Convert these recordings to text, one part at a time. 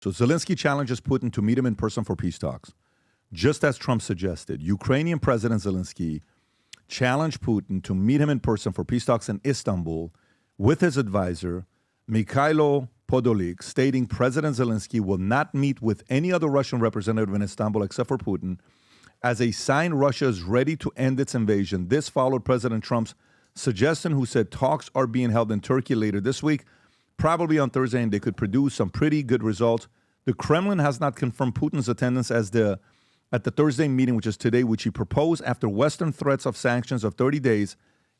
So Zelensky challenges Putin to meet him in person for peace talks. Just as Trump suggested, Ukrainian President Zelensky challenged Putin to meet him in person for peace talks in Istanbul with his advisor, Mikhailo Podolyak, stating President Zelensky will not meet with any other Russian representative in Istanbul except for Putin, as a sign Russia is ready to end its invasion. This followed President Trump's suggestion, who said talks are being held in Turkey later this week, probably on Thursday, and they could produce some pretty good results. The Kremlin has not confirmed Putin's attendance at the Thursday meeting, which is today, which he proposed after Western threats of sanctions of 30 days,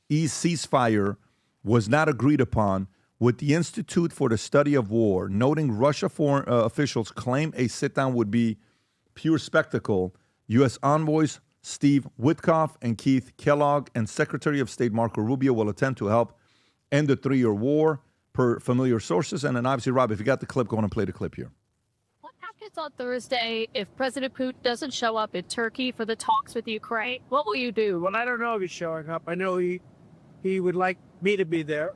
ease ceasefire was not agreed upon, with the Institute for the Study of War noting Russia foreign officials claim a sit-down would be pure spectacle. U.S. envoys Steve Witkoff and Keith Kellogg and Secretary of State Marco Rubio will attempt to help end the three-year war, per familiar sources. And then obviously, Rob, if you got the clip, go on and play the clip here. What happens on Thursday if President Putin doesn't show up in Turkey for the talks with Ukraine? What will you do? Well, I don't know if he's showing up. I know he would like me to be there.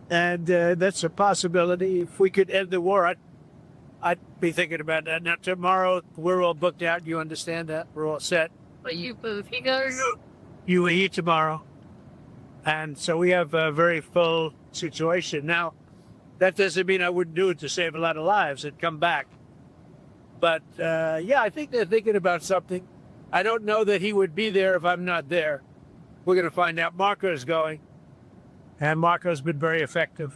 And that's a possibility. If we could end the war, I'd be thinking about that. Now, tomorrow, we're all booked out. You understand that? We're all set. But you move. He goes. You will eat tomorrow. And so we have a very full situation. Now, that doesn't mean I wouldn't do it to save a lot of lives and come back. But, yeah, I think they're thinking about something. I don't know that he would be there if I'm not there. We're going to find out. Marco's going. And Marco's been very effective.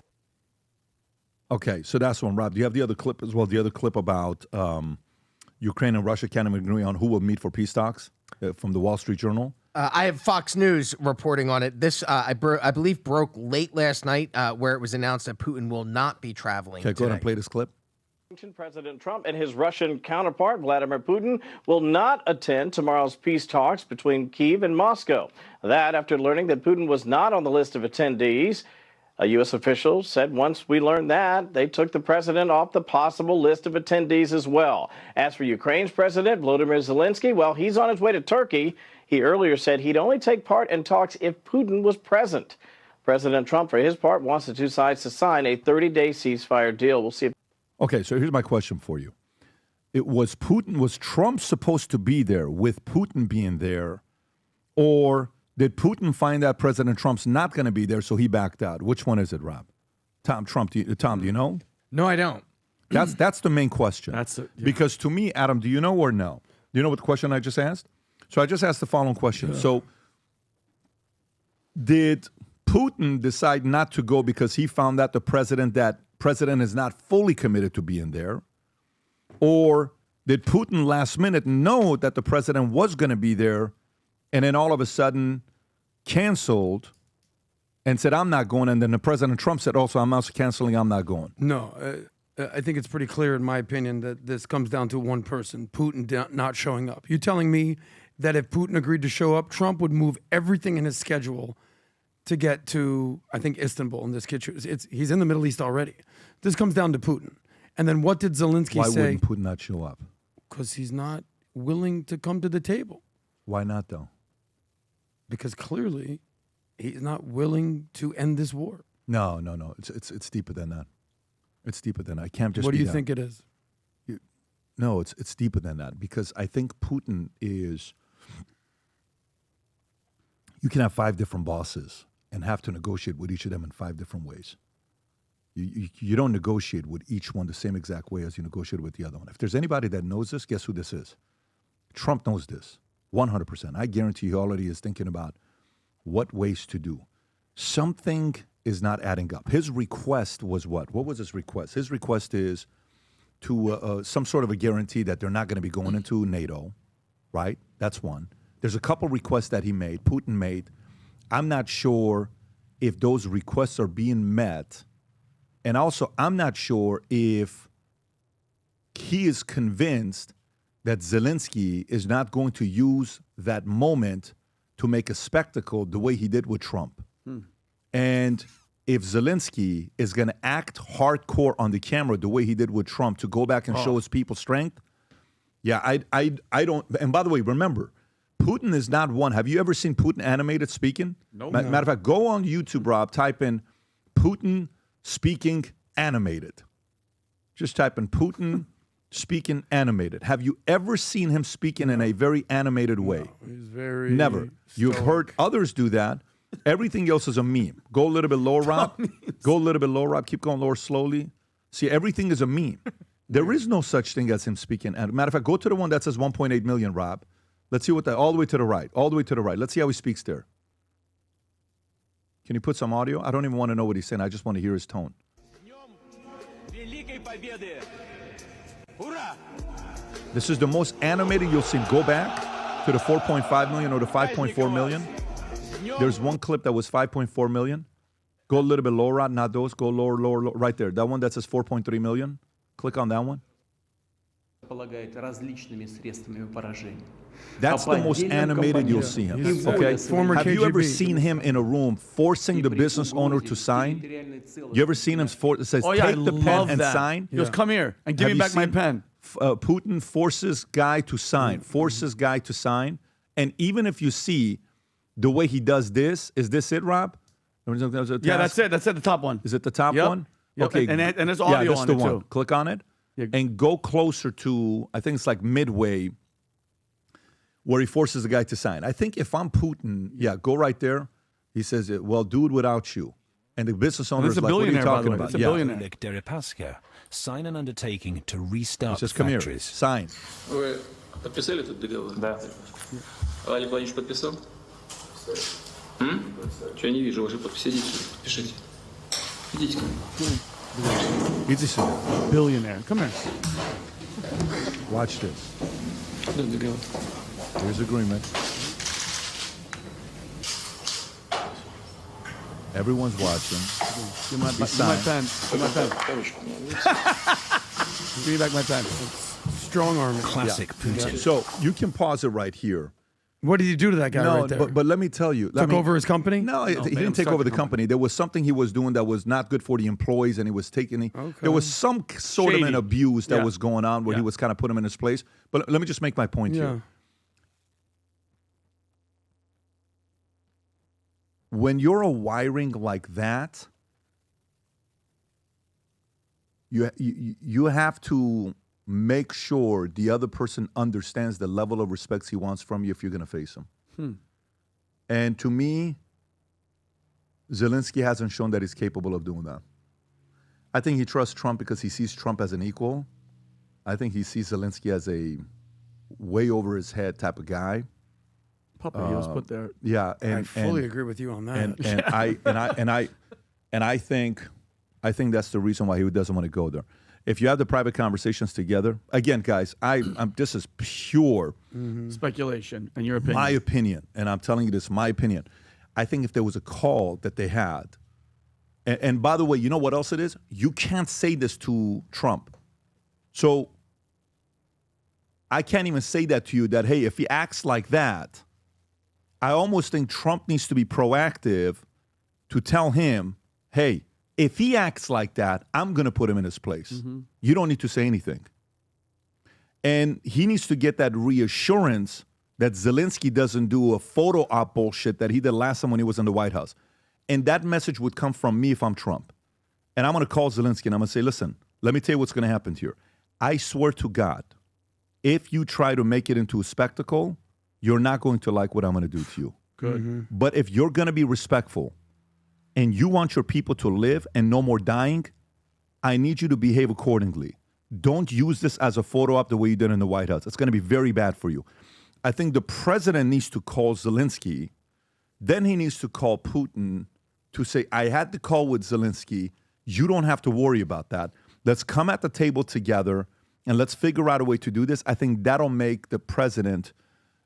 Okay, so that's one. Rob, do you have the other clip as well? The other clip about Ukraine and Russia can't agree on who will meet for peace talks from the Wall Street Journal? I have Fox News reporting on it. This, I believe, broke late last night, where it was announced that Putin will not be traveling. Okay, go ahead and play this clip. President Trump and his Russian counterpart, Vladimir Putin, will not attend tomorrow's peace talks between Kyiv and Moscow. That after learning that Putin was not on the list of attendees. A U.S. official said once we learned that, they took the president off the possible list of attendees as well. As for Ukraine's president, Vladimir Zelensky, well, he's on his way to Turkey. He earlier said he'd only take part in talks if Putin was present. President Trump, for his part, wants the two sides to sign a 30-day ceasefire deal. We'll see if... Okay, so here's my question for you. Was Trump supposed to be there with Putin being there, or did Putin find out President Trump's not going to be there, so he backed out? Which one is it, Rob? Tom, do you know? No, I don't. That's the main question. Because to me, Adam, do you know or no? Do you know what the question I just asked? So I just asked the following question. Yeah. So did Putin decide not to go because he found out the president is not fully committed to being there? Or did Putin last minute know that the president was going to be there and then all of a sudden canceled and said, I'm not going. And then the President Trump said, also, I'm also canceling, I'm not going. No, I think it's pretty clear, in my opinion, that this comes down to one person, Putin not showing up. You telling me that if Putin agreed to show up, Trump would move everything in his schedule to get to, I think, Istanbul in this kitchen. He's in the Middle East already. This comes down to Putin. And then what did Zelensky say? Why wouldn't Putin not show up? Because he's not willing to come to the table. Why not, though? Because clearly he's not willing to end this war. No. It's deeper than that. It's deeper than that. I can't just. What do you think it is? No, it's deeper than that, because I think Putin is. You can have 5 different bosses and have to negotiate with each of them in 5 different ways. You don't negotiate with each one the same exact way as you negotiate with the other one. If there's anybody that knows this, guess who this is? Trump knows this, 100%. I guarantee he already is thinking about what ways to do. Something is not adding up. His request was what? What was his request? His request is to some sort of a guarantee that they're not going to be going into NATO, right? That's one. There's a couple requests that Putin made. I'm not sure if those requests are being met. And also, I'm not sure if he is convinced that Zelensky is not going to use that moment to make a spectacle the way he did with Trump. And if Zelensky is going to act hardcore on the camera the way he did with Trump to go back and show his people strength, yeah, I don't. And by the way, remember, Putin is not one. Have you ever seen Putin animated speaking? No. Matter of fact, go on YouTube, Rob, type in Putin speaking animated. Just type in Putin speaking animated. Have you ever seen him speaking in a very animated way? He's very Never. You've heard others do that. Everything else is a meme. Go a little bit lower, Rob. Go a little bit lower, Rob. Keep going lower slowly. See, everything is a meme. There is no such thing as him speaking. And matter of fact, go to the one that says 1.8 million, Rob. Let's see what that, all the way to the right. All the way to the right. Let's see how he speaks there. Can you put some audio? I don't even want to know what he's saying. I just want to hear his tone. This is the most animated you'll see. Go back to the 4.5 million or the 5.4 million. There's one clip that was 5.4 million. Go a little bit lower, not those. Go lower, lower, lower. Right there. That one that says 4.3 million. Click on that one. That's the most animated you'll see him. Okay. Former Have you ever KGB. seen him in a room forcing the business owner to sign? You ever seen him it says Oh yeah, take I the pen love and that. sign? He goes, come here and give Have me you back my seen, pen. Putin forces guy to sign, forces guy to sign. And even if you see the way he does this, is this it, Rob? Yeah, that's it. That's it. The top one. Is it the top Yep. one? Yep. Okay. And there's yeah, audio that's on the it, one. too. Click on it Yeah. and go closer to, I think it's like midway, where he forces the guy to sign. I think if I'm Putin, go right there. He says, well, do it without you. And the business owner is This is a like, what are you billionaire, by the talking way. about? It's a billionaire. Oleg Deripaska sign an undertaking to restart Just come here. factories. Sign. Вы подписали этот договор? Да. А Олег Владимирович подписал? Что я не вижу вашей подписи? Идите сюда, подпишите. Идите ко мне. Easy sir. Billionaire. Come here. Watch this. Да, договор. Here's agreement. Everyone's watching. Give my signed. pen. Give my pen. Ручку мне. Give me back my pen. Strong arm. Classic Putin. So you can pause it right here. What did he do to that guy No, right there? but let me tell you. Took over his company? No, he didn't take over the company. There was something he was doing that was not good for the employees, and he was taking. There was some sort of an Shady. abuse that Yeah. was going on where he Yeah. was kind of putting him in his place. But let me just make my point Yeah. here. When you're a wiring like that, you have to make sure the other person understands the level of respect he wants from you if you're going to face him. And to me, Zelensky hasn't shown that he's capable of doing that. I think he trusts Trump because he sees Trump as an equal. I think he sees Zelensky as a way over his head type of guy. Puppy, he was put there. Yeah, I fully agree with you on that. And I think that's the reason why he doesn't want to go there. If you have the private conversations together, again, guys, this is pure Speculation, in your opinion. my opinion, and I'm telling you this, my opinion. I think if there was a call that they had, and by the way, you know what else it is? You can't say this to Trump. So I can't even say that to you that, hey, if he acts like that, I almost think Trump needs to be proactive to tell him, hey, if he acts like that, I'm going to put him in his place. You don't need to say anything. And he needs to get that reassurance that Zelensky doesn't do a photo op bullshit that he did last time when he was in the White House. And that message would come from me if I'm Trump. And I'm going to call Zelensky and I'm going to say, listen, let me tell you what's going to happen here. I swear to God, if you try to make it into a spectacle, you're not going to like what I'm going to do to you. Good. But if you're going to be respectful and you want your people to live and no more dying, I need you to behave accordingly. Don't use this as a photo op the way you did in the White House. It's going to be very bad for you. I think the president needs to call Zelensky. Then he needs to call Putin to say, I had the call with Zelensky. You don't have to worry about that. Let's come at the table together and let's figure out a way to do this. I think that'll make the president...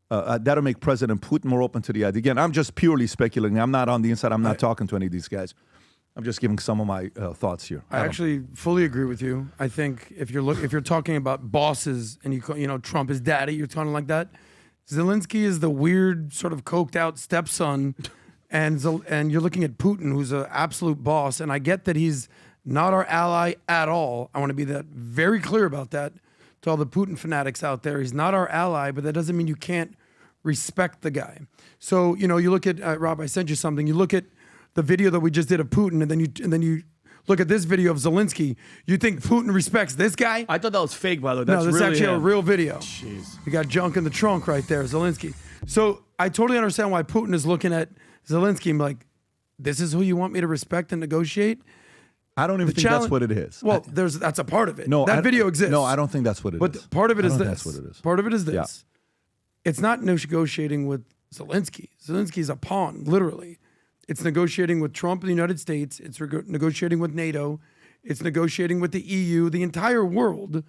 that'll make President Putin more open to the idea. Again, I'm just purely speculating. I'm not on the inside. I'm not talking to any of these guys. I'm just giving some of my thoughts here. I actually fully agree with you. I think if you're talking about bosses and you know Trump is daddy, you're talking like that. Zelensky is the weird sort of coked out stepson, and you're looking at Putin, who's an absolute boss. And I get that he's not our ally at all. I want to be very clear about that to all the Putin fanatics out there. He's not our ally, but that doesn't mean you can't respect the guy. So, you know, you look at, Rob, I sent you something. You look at the video that we just did of Putin, and then you look at this video of Zelensky. You think Putin respects this guy? I thought that was fake, by the way. That's No, this is really actually a him. real video. Jeez. You got junk in the trunk right there, Zelensky. So I totally understand why Putin is looking at Zelensky and like, this is who you want me to respect and negotiate? I don't even think that's what it is. Well, that's a part of it. No, that video exists. No, I don't think that's what it is. But part of it I is don't this. think that's what it is. Part of it is this. Yeah. It's not negotiating with Zelensky. Zelensky's a pawn, literally. It's negotiating with Trump and the United States. It's negotiating with NATO. It's negotiating with the EU. The entire world,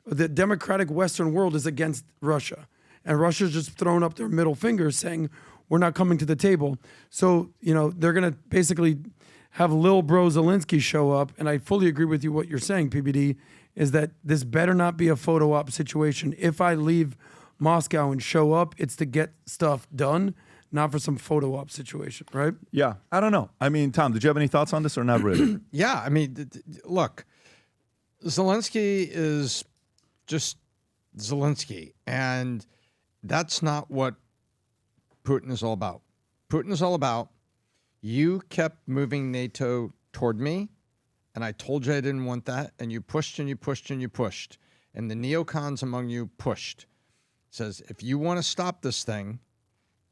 the democratic Western world, is against Russia. And Russia's just thrown up their middle finger saying, we're not coming to the table. So, they're going to basically have Lil Bro Zelensky show up. And I fully agree with you what you're saying, PBD, is that this better not be a photo op situation. If I leave Moscow and show up, it's to get stuff done, not for some photo op situation, right? Yeah, I don't know. I mean, Tom, did you have any thoughts on this or not really? Yeah, I mean, look, Zelensky is just Zelensky, and that's not what Putin is all about. Putin is all about, you kept moving NATO toward me, and I told you I didn't want that, and you pushed and you pushed and you pushed, and the neocons among you pushed. Says, if you want to stop this thing,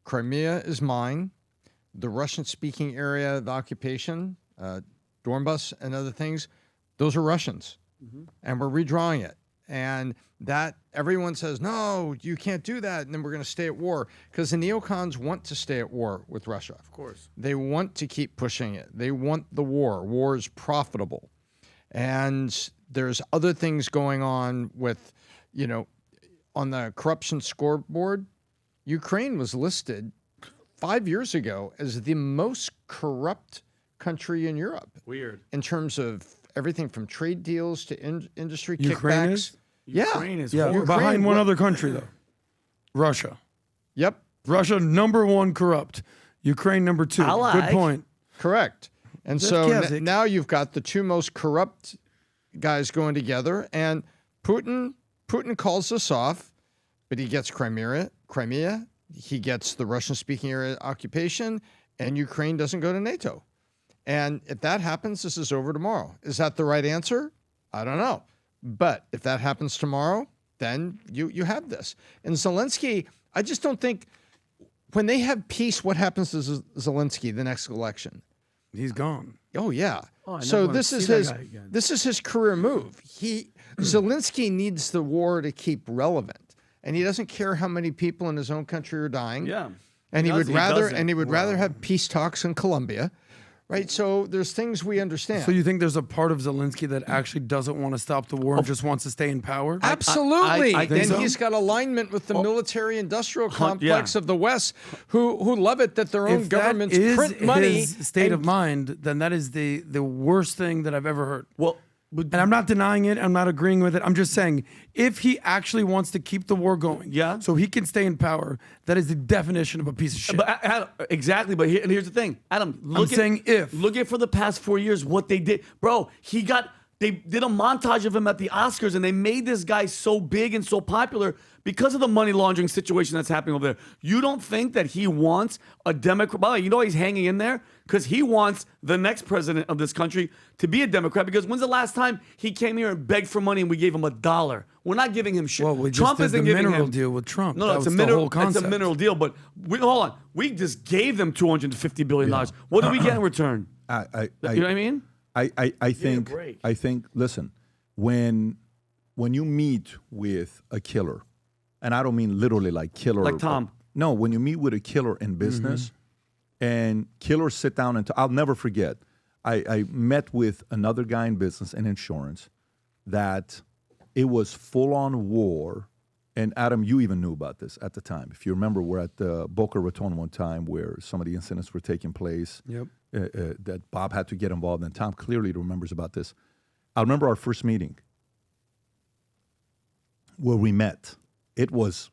Crimea is mine, the Russian-speaking area of occupation, Donbas and other things, those are Russians, and we're redrawing it. And that everyone says, no, you can't do that, and then we're going to stay at war, because the neocons want to stay at war with Russia. Of course. They want to keep pushing it. They want the war. War is profitable. And there's other things going on with, on the corruption scoreboard. Ukraine was listed 5 years ago as the most corrupt country in Europe. Weird. In terms of everything from trade deals to industry Ukraine kickbacks. is? Yeah. Ukraine is Yeah, horrible. behind one other country, though. Russia. Yep. Russia, number one corrupt. Ukraine, number two. I Good like. point. Correct. And Just so Kevzik. now you've got the two most corrupt guys going together, and Putin calls this off, but he gets Crimea, he gets the Russian-speaking area occupation, and Ukraine doesn't go to NATO. And if that happens, this is over tomorrow. Is that the right answer? I don't know. But if that happens tomorrow, then you have this. And Zelensky, I just don't think, when they have peace, what happens to Zelensky the next election? He's gone. Oh yeah. Oh, I never so wanna this is see that his guy again. this is his career move. Zelensky needs the war to keep relevant, and he doesn't care how many people in his own country are dying. Yeah. And he would doesn't. rather have peace talks in Colombia, right? So there's things we understand. So you think there's a part of Zelensky that actually doesn't want to stop the war and just wants to stay in power? Absolutely. I think and so. he's got alignment with the military-industrial complex yeah. of the West, who love it that their own If governments that is print money. his state and- of mind, then that is the worst thing that I've ever heard. Well, but, And I'm not denying it. I'm not agreeing with it. I'm just saying, if he actually wants to keep the war going, Yeah. so he can stay in power, that is the definition of a piece of shit. but Adam, exactly. But here's the thing, Adam. Look saying if. Look at for the past 4 years what they did, bro. They did a montage of him at the Oscars, and they made this guy so big and so popular because of the money laundering situation that's happening over there. You don't think that he wants a Democrat? By the way, you know he's hanging in there because he wants the next president of this country to be a Democrat. Because when's the last time he came here and begged for money and we gave him $1? We're not giving him shit. Well, we just Trump did isn't the giving mineral him deal with Trump. No, That it's a was the mineral. whole It's a concept. mineral deal. But hold on, we just gave them $250 billion. What do we get in return? I You know what I mean? I think break. listen, when you meet with a killer, and I don't mean literally like killer, Like Tom. No, when you meet with a killer in business, and killers sit down and I'll never forget. I met with another guy in business and insurance that it was full on war. And Adam, you even knew about this at the time. If you remember, we're at Boca Raton one time where some of the incidents were taking place. Yep. That Bob had to get involved in. Tom clearly remembers about this. I remember our first meeting where we met. It was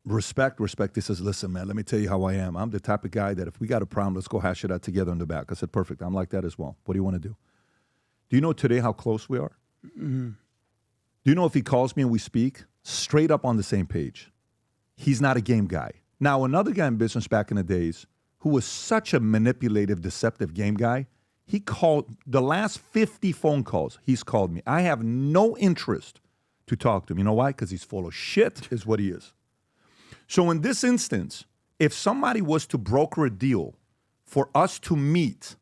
respect. He says, listen, man, let me tell you how I am. I'm the type of guy that if we got a problem, let's go hash it out together in the back. I said, perfect. I'm like that as well. What do you want to do? Do you know today how close we are? Mm-hmm. Do you know if he calls me and we speak, straight up on the same page? He's not a game guy. Now, another guy in business back in the days who was such a manipulative, deceptive game guy, He called the last 50 phone calls. He's called me. I have no interest to talk to him. You know why? Because he's full of shit is what he is. So in this instance, if somebody was to broker a deal for us to meet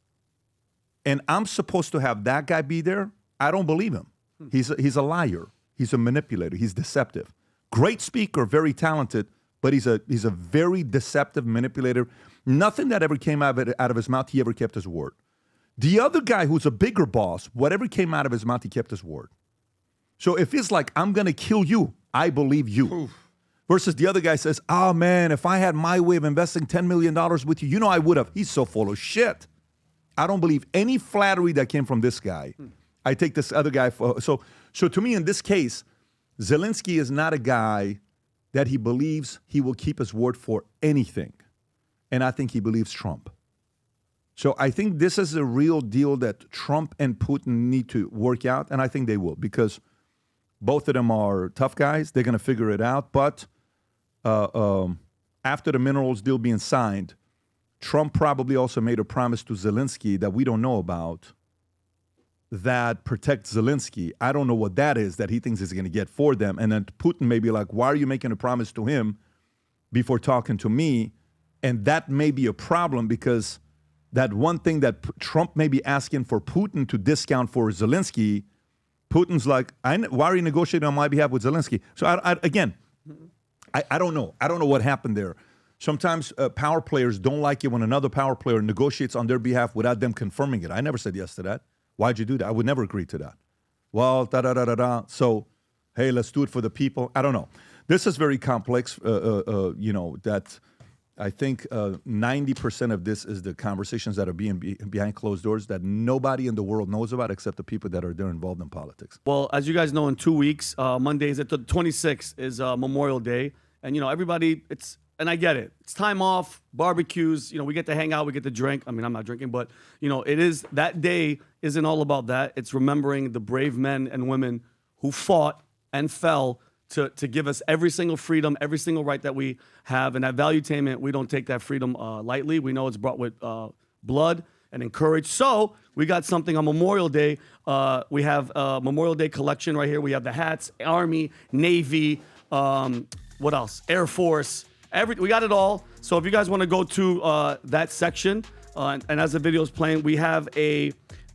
and I'm supposed to have that guy be there, I don't believe him. He's a liar. He's a manipulator. He's deceptive. Great speaker, very talented, but he's a very deceptive manipulator. Nothing that ever came out of his mouth, he ever kept his word. The other guy who's a bigger boss, whatever came out of his mouth, he kept his word. So if it's like, I'm going to kill you, I believe you. Oof. Versus the other guy says, oh man, if I had my way of investing $10 million with you, you know I would have. He's so full of shit. I don't believe any flattery that came from this guy. I take this other guy for, so to me in this case, Zelensky is not a guy that he believes he will keep his word for anything. And I think he believes Trump. So I think this is a real deal that Trump and Putin need to work out, and I think they will, because both of them are tough guys. They're going to figure it out. But after the minerals deal being signed, Trump probably also made a promise to Zelensky that we don't know about that protects Zelensky. I don't know what that is that he thinks he's going to get for them. And then Putin may be like, why are you making a promise to him before talking to me? And that may be a problem, because that one thing that Trump may be asking for Putin to discount for Zelensky, Putin's like, why are you negotiating on my behalf with Zelensky? So I don't know. I don't know what happened there. Sometimes power players don't like it when another power player negotiates on their behalf without them confirming it. I never said yes to that. Why'd you do that? I would never agree to that. Well, da-da-da-da-da. So, hey, let's do it for the people. I don't know. This is very complex, that I think 90% of this is the conversations that are being behind closed doors that nobody in the world knows about except the people that are there involved in politics. Well, as you guys know, in 2 weeks, Mondays at the 26th is Memorial Day. And, everybody, and I get it. It's time off, barbecues, we get to hang out, we get to drink. I mean, I'm not drinking, but, it is, that day isn't all about that. It's remembering the brave men and women who fought and fell to give us every single freedom, every single right that we have. And at Valuetainment, we don't take that freedom lightly. We know it's brought with blood and courage. So we got something on Memorial Day. We have a Memorial Day collection right here. We have the hats, Army, Navy, what else? Air Force. We got it all. So if you guys want to go to that section, and as the video is playing, we have a,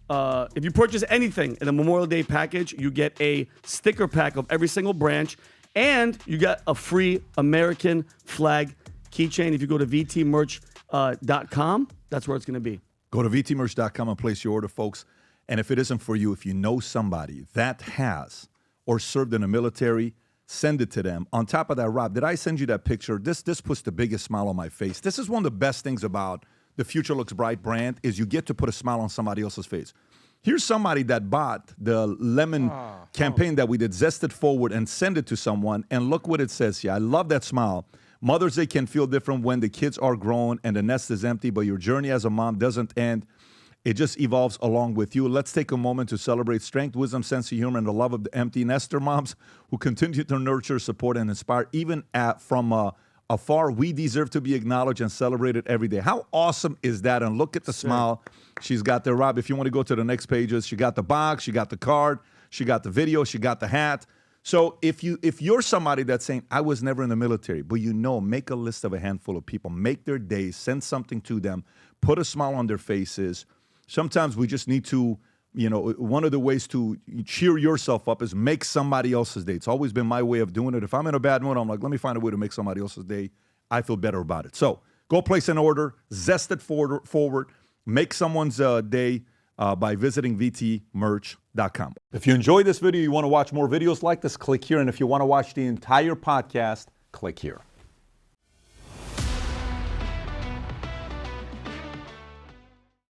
if you purchase anything in a Memorial Day package, you get a sticker pack of every single branch, and you get a free American flag keychain. If you go to vtmerch.com, that's where it's going to be. Go to vtmerch.com and place your order, folks. And if it isn't for you, if you know somebody that has or served in the military, send it to them. On top of that, Rob, did I send you that picture? This puts the biggest smile on my face. This is one of the best things about the Future Looks Bright brand is you get to put a smile on somebody else's face. Here's somebody that bought the lemon campaign that we did, Zest It Forward, and send it to someone. And look what it says here. I love that smile. Mother's Day can feel different when the kids are grown and the nest is empty, but your journey as a mom doesn't end. It just evolves along with you. Let's take a moment to celebrate strength, wisdom, sense of humor, and the love of the empty nester moms who continue to nurture, support, and inspire. Even from afar, we deserve to be acknowledged and celebrated every day. How awesome is that? And look at the smile she's got there, Rob. If you want to go to the next pages, she got the box, she got the card, she got the video, she got the hat. So if you're somebody that's saying, I was never in the military, but make a list of a handful of people, make their day, send something to them, put a smile on their faces. Sometimes we just need to, one of the ways to cheer yourself up is make somebody else's day. It's always been my way of doing it. If I'm in a bad mood, I'm like, let me find a way to make somebody else's day. I feel better about it. So go place an order, zest it forward, make someone's day by visiting vtmerch.com. If you enjoyed this video, you want to watch more videos like this, click here. And if you want to watch the entire podcast, click here.